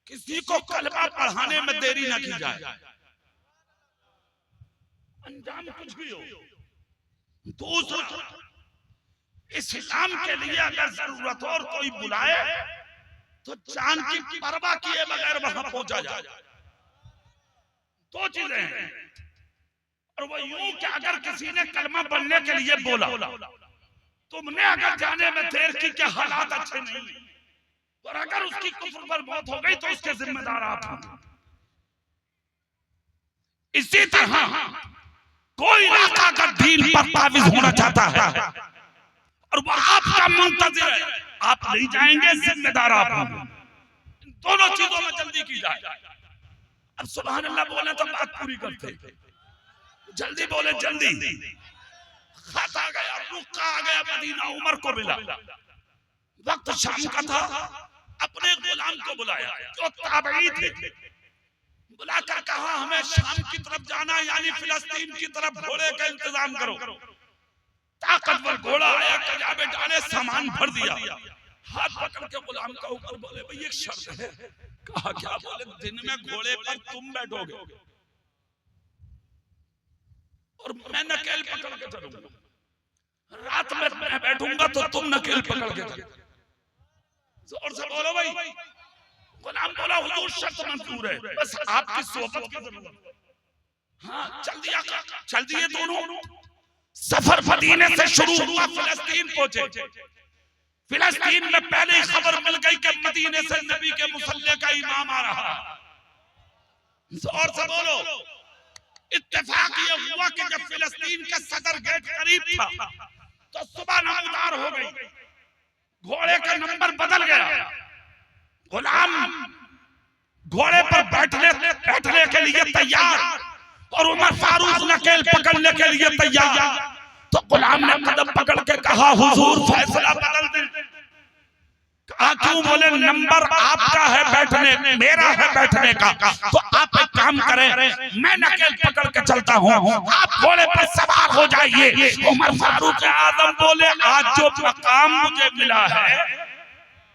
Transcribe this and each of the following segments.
किसी को कलमा पढ़ाने में देरी न की जाए, अंजाम कुछ भी हो। दूसरा, इस्लाम के लिए अगर जरूरत हो और कोई बुलाए तो जान की परवाह किए बगैर वहां पहुंचा जाए। दो चीजें हैं। और वो यूं कि अगर किसी ने कलमा पढ़ने के लिए बोला, तुमने अगर जाने में देर की के हालात अच्छे नहीं, और अगर उसकी कुफ्र पर मौत हो गई तो उसके जिम्मेदार आप हैं। इसी तरह कोई इलाका का दीन पर काबिज होना चाहता है और वो आपका मुंतजिर है, आप नहीं जाएंगे, जिम्मेदार आप हैं। इन दोनों चीजों में जल्दी की जाए। अब सुभान अल्लाह बोले तो बात पूरी करते, जल्दी बोले जल्दी। खत आ गया, रुका आ गया मदीना, उमर को मिला, वक्त शाम का था, अपने गुलाम को बुलाया जो ताबई थे, बुलाकर कहा हमें शाम की तरफ जाना, यानी फिलिस्तीन की तरफ घोड़े का इंतजाम करो। ताकतवर घोड़ा आया, कजाबे डाले, सामान भर दिया, हाथ पकड़ के गुलाम का ऊपर बोले भाई एक शर्त है। कहा क्या? बोले दिन में घोड़े पर तुम बैठोगे और मैं नकेल पकड़ के चलूंगा, रात में मैं बैठूंगा तो तुम नकेल पकड़ के चलो। जोर से बोलो भाई। गुलाम बोला हुजूर शर्त मंजूर है, बस आपकी सोबत की जरूरत है। हाँ चल दिया, चल दिए दोनों। सफर मदीने से शुरू हुआ, फिलिस्तीन पहुंचे। फिलिस्तीन में पहले ही खबर मिल गई कि मदीने से नबी के मुसल्ले का इमाम आ रहा। जोर से बोलो। इत्तेफाक ये हुआ कि जब फिलिस्तीन का सदर गेट करीब था तो सुबह नमदार हो गई, घोड़े का नंबर बदल गया। गुलाम घोड़े पर बैठने के लिए तैयार और उमर फारूक नकेल पकड़ने के लिए तैयार। तो गुलाम ने कदम पकड़ के कहा हुजूर फैसला बदल दें। कहा क्यों? बोले नंबर आपका है बैठने, मेरा है बैठने का, तो आप एक काम करें, मैं नकेल पकड़ के चलता हूँ, आप घोड़े पर सवार हो जाइए। उमर फारूक आजम बोले आज जो मकाम मुझे मिला है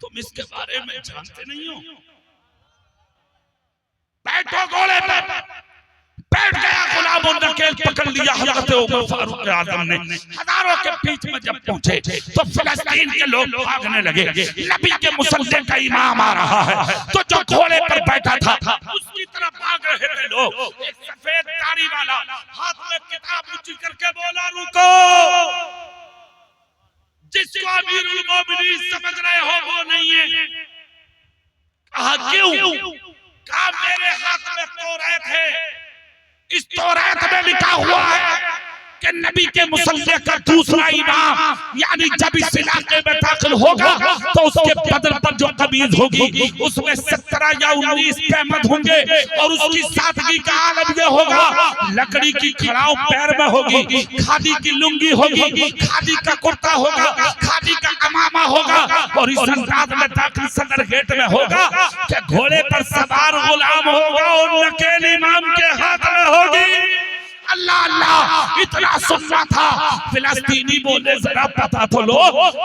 तुम इसके बारे में जानते नहीं हो। बैठो घोड़े पर। बैठ गया गुलाम और नकेल पकड़ लिया हजरत उमर फारूक आजम ने। हजारों के बीच में जब पहुंचे तो फिलिस्तीन के लोग भागने लगे, नबी के मुसल्ले का इमाम आ रहा है। तो जो घोड़े पर बैठा था उसकी तरफ भाग रहे थे लोग। एक सफेद दाढ़ी वाला हाथ में किताब ऊंची करके बोला रुको, जिसको अमीरुल मोमिनीन समझ रहे हो वो नहीं है। कहा क्यों? कहा मेरे हाथ में तौरात है, इस तौरात में लिखा हुआ है कि नबी के मुसल्ले का दूसरा इमाम यानी जब इस इलाके में दाखिल होगा तो उसके बदन पर जो कमीज होगी उसमें 17 या 19 तहमत होंगे और उसकी सादगी का आलम ये होगा लकड़ी की खड़ाऊ पैर में होगी, खादी की लुंगी होगी, खादी का कुर्ता होगा, खादी का अमामा होगा और इस अंदाज में दाखिल सदर गेट में होगा कि घोड़े पर सवार गुलाम होगा और नकेल इमाम के हाथ में होगी। अल्लाह अल्लाह इतना सुनना था। फिलिस्तीनी बोले जरा पता तो लो।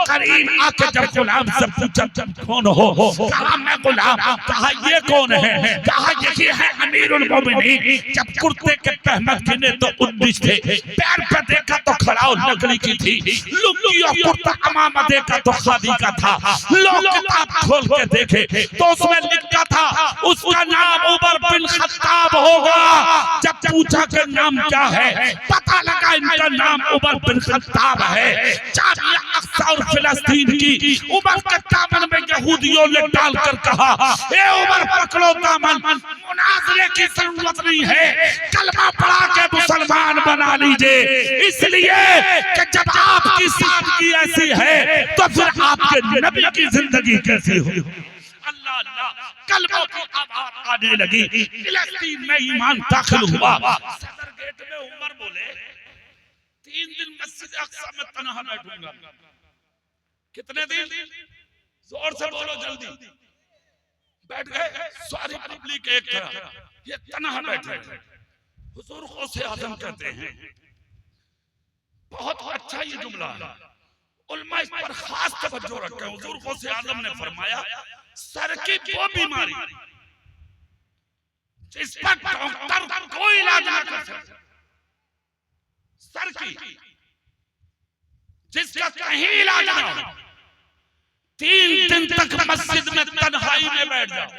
करीब आके जब गुलाम से पूछा कौन हो, कहा मैं गुलाम। कहा ये कौन है? कहा ये है अमीरुल मोमिनीन। जब कुर्ते के तहमत गिने तो 19 थे, पैर पे देखा तो खड़ाऊ लकड़ी की थी, लुंगी और कुर्ता अमामा देखा तो खादी का था। लोग किताब खोल के देखे तो उसमें लिखा था उसका नाम उमर बिन खत्ताब होगा। जब पूछा कि नाम क्या है, पता लगा इनका नाम उमर बिन खत्ताब है। जामिया अक्सा और फिलिस्तीन की उमर के दामन में यहूदियों ने डालकर कहा ए उमर पकड़ो दामन, मुनाजरे की जरूरत नहीं है, कलमा पढ़ा के मुसलमान बना लीजिए। इसलिए कि जब आपकी सादगी ऐसी है तो फिर आपके नबी की जिंदगी कैसी हो। अल्लाह अल्लाह कलमा की आवाज आने लगी। फिलिस्तीन में ईमान दाखिल हुआ। सदर गेट में उमर बोले 3 दिन मस्जिद अक्सा में तन्हा बैठूंगा। कितने दिन? जोर से बोलो जल्दी। बैठ गए सारी पब्लिक एक तरह, ये तन्हा बैठे। हुजूर गौसे आजम कहते हैं बहुत अच्छा ये जुमला है, उलमा इस पर खास तवज्जो रखें। हुजूर गौसे आजम ने फरमाया सर की वो बीमारी जिस पर डॉक्टर कोई इलाज ना कर सके, सर की जिसका कहीं इलाज ना हो, 3 दिन तक मस्जिद में तन्हाई में बैठ जाओ।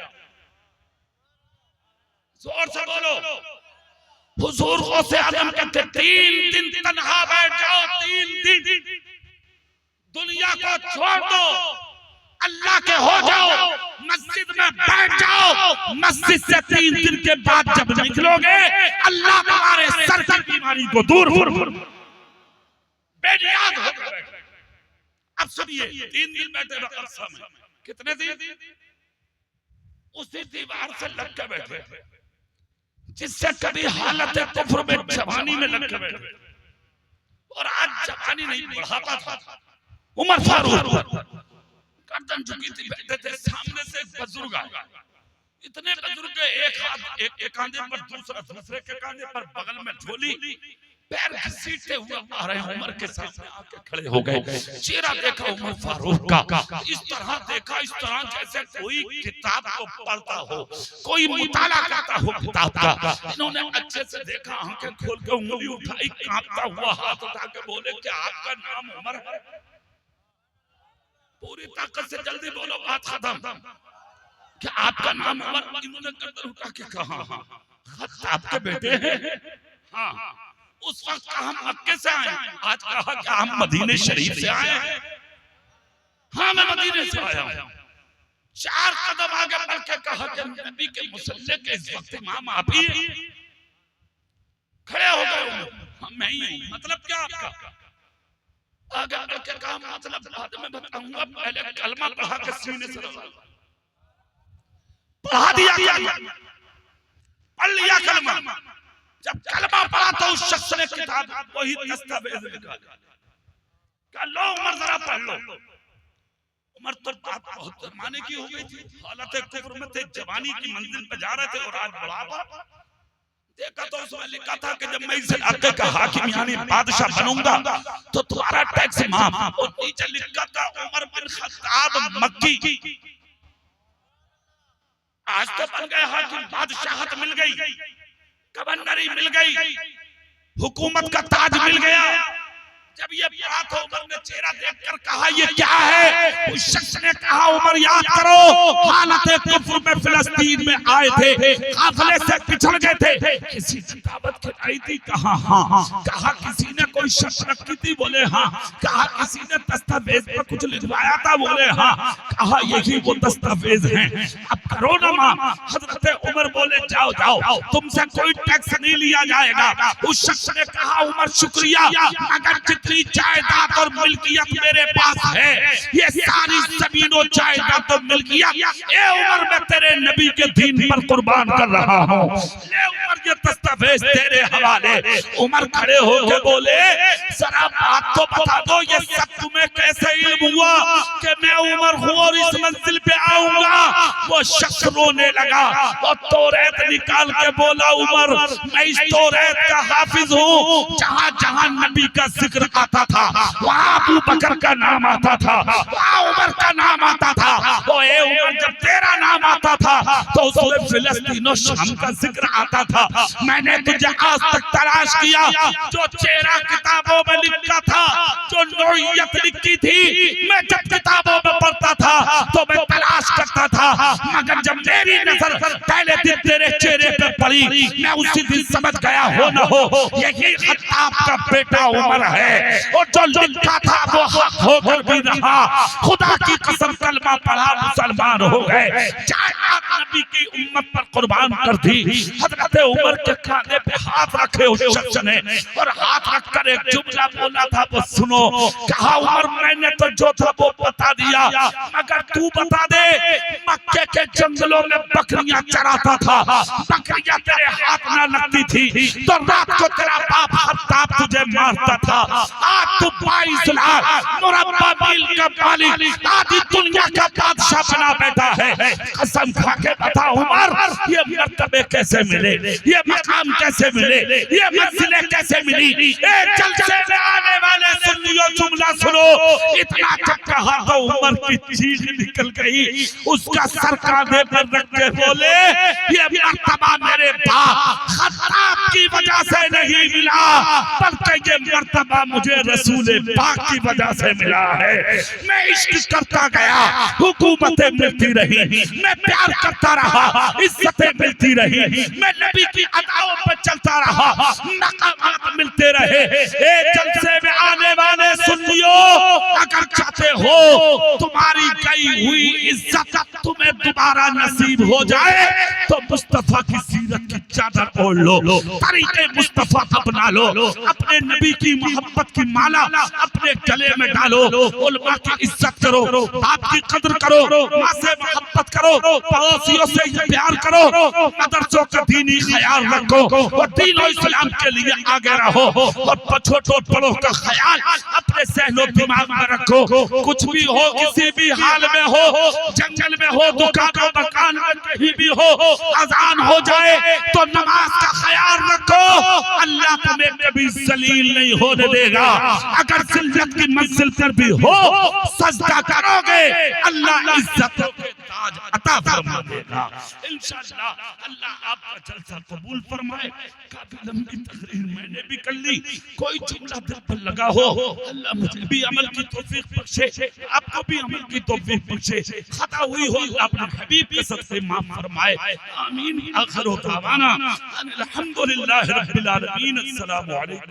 जोर से बोलो, हुजूर गौसे आजम कहते 3 दिन तन्हा बैठ जाओ, 3 दिन दुनिया को छोड़ दो, अल्लाह के हो जाओ, मस्जिद में बैठ जाओ। मस्जिद से 3 दिन के बाद जब निकलोगे, अल्लाह तुम्हारे सर की बीमारी को दूर बेनियाद हो गए। अब सुनिए, 3 दिन बैठे अरसा में, कितने दिन? उसी दीवार से लग के बैठे जिससे कभी हालत कुफ्र में जवानी में लग के बैठे, और आज जवानी नहीं बढ़ाता था। उमर फारूक गर्दन झुकी थी, बैठे थे, सामने से एक बुजुर्ग आया, इतने बुजुर्ग, एक हाथ एक कांधे पर, दूसरे के कांधे पर, बगल में झोली, पैर घसीटते हुए आ रहे हैं। उमर के सामने आके खड़े हो गए। चेहरा देखा उमर फारूक का, इस तरह देखा, इस तरह जैसे कोई किताब को पढ़ता हो, कोई मुताला करता हो किताब का। इन्होंने अच्छे से देखा, आंखें खोल के उंगली उठाई, कांपता हुआ हाथ उठा के बोले कि आपका नाम उमर है? पूरी ताकत से जल्दी बोलो, बात खत्म। क्या आपका नाम उमर? इन्होंने गर्दन उठा के कहा, हाँ आपके बेटे हैं। हाँ, उस वक्त हम मक्के से आए, आज कहा कि हम मदीने शरीफ से आए हैं। हाँ, मैं मदीने से आया हूँ। 4 कदम आगे बढ़ के कहा कि नबी के मुसल्ले के इस वक्त इमाम आप ही खड़े हो गए। मैं ही हूँ। मतलब क्या आपका? आगे बढ़ के कहा, मतलब बाद में बताऊंगा, पहले कलमा पढ़ा के सीने से पढ़ा दिया, पढ़ लिया कलमा। जब कलमा पढ़ा तो उस शख्स ने किताब, वही दस्तावेज निकाला, कहा लो उमर जरा पढ़ लो। उमर तो बात बहुत माने की हो गई थी, हालत कुफ्र में थे, जवानी की मंजिल पे जा रहे थे, और आज बुढ़ापा। देखा तो उसमें लिखा था कि जब मैं इस इलाके का हाकिम यानी बादशाह बनूंगा तो तुम्हारा टैक्स माफ। और नीचे लिखा था उमर बिन खत्ताब मक्की। आज तो बन गए हाकिम, बादशाहत मिल गई, गवर्नरी मिल गई, हुकूमत का ताज मिल गया। जब ये बात हो, उमर ने चेहरा देखकर कहा ये क्या है? उस शख्स ने कहा उमर याद करो, हालत कुफ्र में फिलिस्तीन में आए थे, काफिले से पिछड़ गए थे, किसी ने दावत खिलाई थी? कहा हाँ। कहा किसी ने कोई शर्त रखी थी? बोले हाँ। कहा किसी ने दस्तावेज पर कुछ लिखवाया था? बोले हाँ। कहा यही वो दस्तावेज हैं, अब करो ना मां। हजरत उमर बोले जाओ जाओ, तुमसे कोई टैक्स नहीं लिया जाएगा। उस शख्स ने कहा उमर शुक्रिया, मगर जितनी जायदाद और मिल्कियत मेरे पास है, ये सारी जमीनों जायदाद और मिल्कियत ए उमर मैं तेरे नबी के दीन पर कुर्बान कर रहा हूँ। ले उमर ये दस्तावेज तेरे हवाले। उमर खड़े होकर बोले जरा बात तो बता दो, ये सब तुम्हें कैसे इल्म हुआ कि मैं उमर हूँ और इस मंजिल पे आऊंगा? वो शख्स रोने लगा और तौरात निकाल के बोला उमर मैं इस तौरात का हाफिज हूँ, जहाँ जहाँ नबी का जिक्र आता था वहाँ अबू बकर का नाम आता था, वहाँ उमर का नाम आता था। वो ए उमर जब तेरा नाम आता था तो उसमें फिलिस्तीन और शाम का जिक्र आता था। मैंने तुझे आज तक तलाश किया, जो चेहरा किताबों में लिखा था, जो नौइयत लिखी थी, मैं जब किताबों में पढ़ता था तो मैं तलाश करता था, मगर जब मेरी नजर पहले दिन तेरे चेहरे पे पड़ी, मैं उसी दिन समझ गया हो न हो यही खत्ताब का बेटा उमर है। और जो लिखा था वो हक होकर भी रहा। खुदा की कसम कलमा पढ़ा मुसलमान हो गए, जायदाद नबी की उम्मत पर कुर्बान कर दी। हजरत उमर के कांधे पे हाथ रखे उस शख्स ने और हाथ रखकर एक जुमला बोला था, वो सुनो। कहा उमर मैंने तो जो था वो बता दिया, मगर तू बता दे, मक्के के जंगलों में बकरियां चराता था, बकरियां तेरे हाथ न लगती थी तो रात को तेरा बाप खत्ताब तुझे मारता था। आज तू 22 लाख मुरब्बा मील का मालिक, आधी दुनिया का बादशाह बना बैठा है। कसम खा के बता उमर, ये मर्तबे कैसे मिले, ये मकाम कैसे मिले, ये मंजिलें कैसे मिली? जलसे में आने वाले सुन्नियों जुमला सुनो। इतना तक कहा तो उमर की चीख निकल गई, उसका सर कांधे पर रख के बोले ये मर्तबा मेरे की वजह से नहीं मिला, बल्कि ये मर्तबा मुझे रसूल पाक की वजह से मिला है। मैं इश्क करता गया, हुकूमतें मिलती रही, मैं प्यार करता रहा, इज्जतें मिलती रही, मैं नबी की अदाओं पर चलता रहा, मकामात मिलते रहे। एक जलसे में आने वाले सुनियो, अगर चाहते हो तुम्हारी गई हुई इज्जत तुम्हें दोबारा नसीब हो जाए तो मुस्तफा की सीरत की चादर ओढ़ लो, तरीके मुस्तफा अपना लो, अपने नबी की मोहब्बत की माला अपने गले में डालो, उलमा की इज्जत करो, बाप की कदर करो, माँ से मोहब्बत करो, पड़ोसियों से प्यार करो, मदरसों का दीनी ख्याल रखो और दीन और इस्लाम के लिए आगे रहो और छोटों बड़ों का ख्याल अपने सहनो दिमाग में रखो। कुछ भी हो, किसी भी हाल में हो, जंगल में हो, दुकान मकान में कहीं भी हो, अजान हो जाए तो नमाज का ख्याल रखो। अल्लाह तुम्हें कभी जलील नहीं होने देगा। अगर जिल्लत की मंजिल पर भी हो, सजदा करोगे, अल्लाह इज्जतों के ताज अता फरमा देगा इंशाअल्लाह। अल्लाह आपका जलसा कबूल फरमाए। काफी लंबी तकरीर मैंने भी कर ली, कोई जुमला दिल पर लगा हो, अल्लाह मुझे भी अमल की तौफीक बख्शे, आपको भी अमल की तौफीक बख्शे। खता हुई हो अपने हबीब के सदक़े माफ फरमाए, आमीन। आखिर दावाना अल्हम्दुलिल्लाहि रब्बिल आलमीन। अस्सलामु अलैकुम।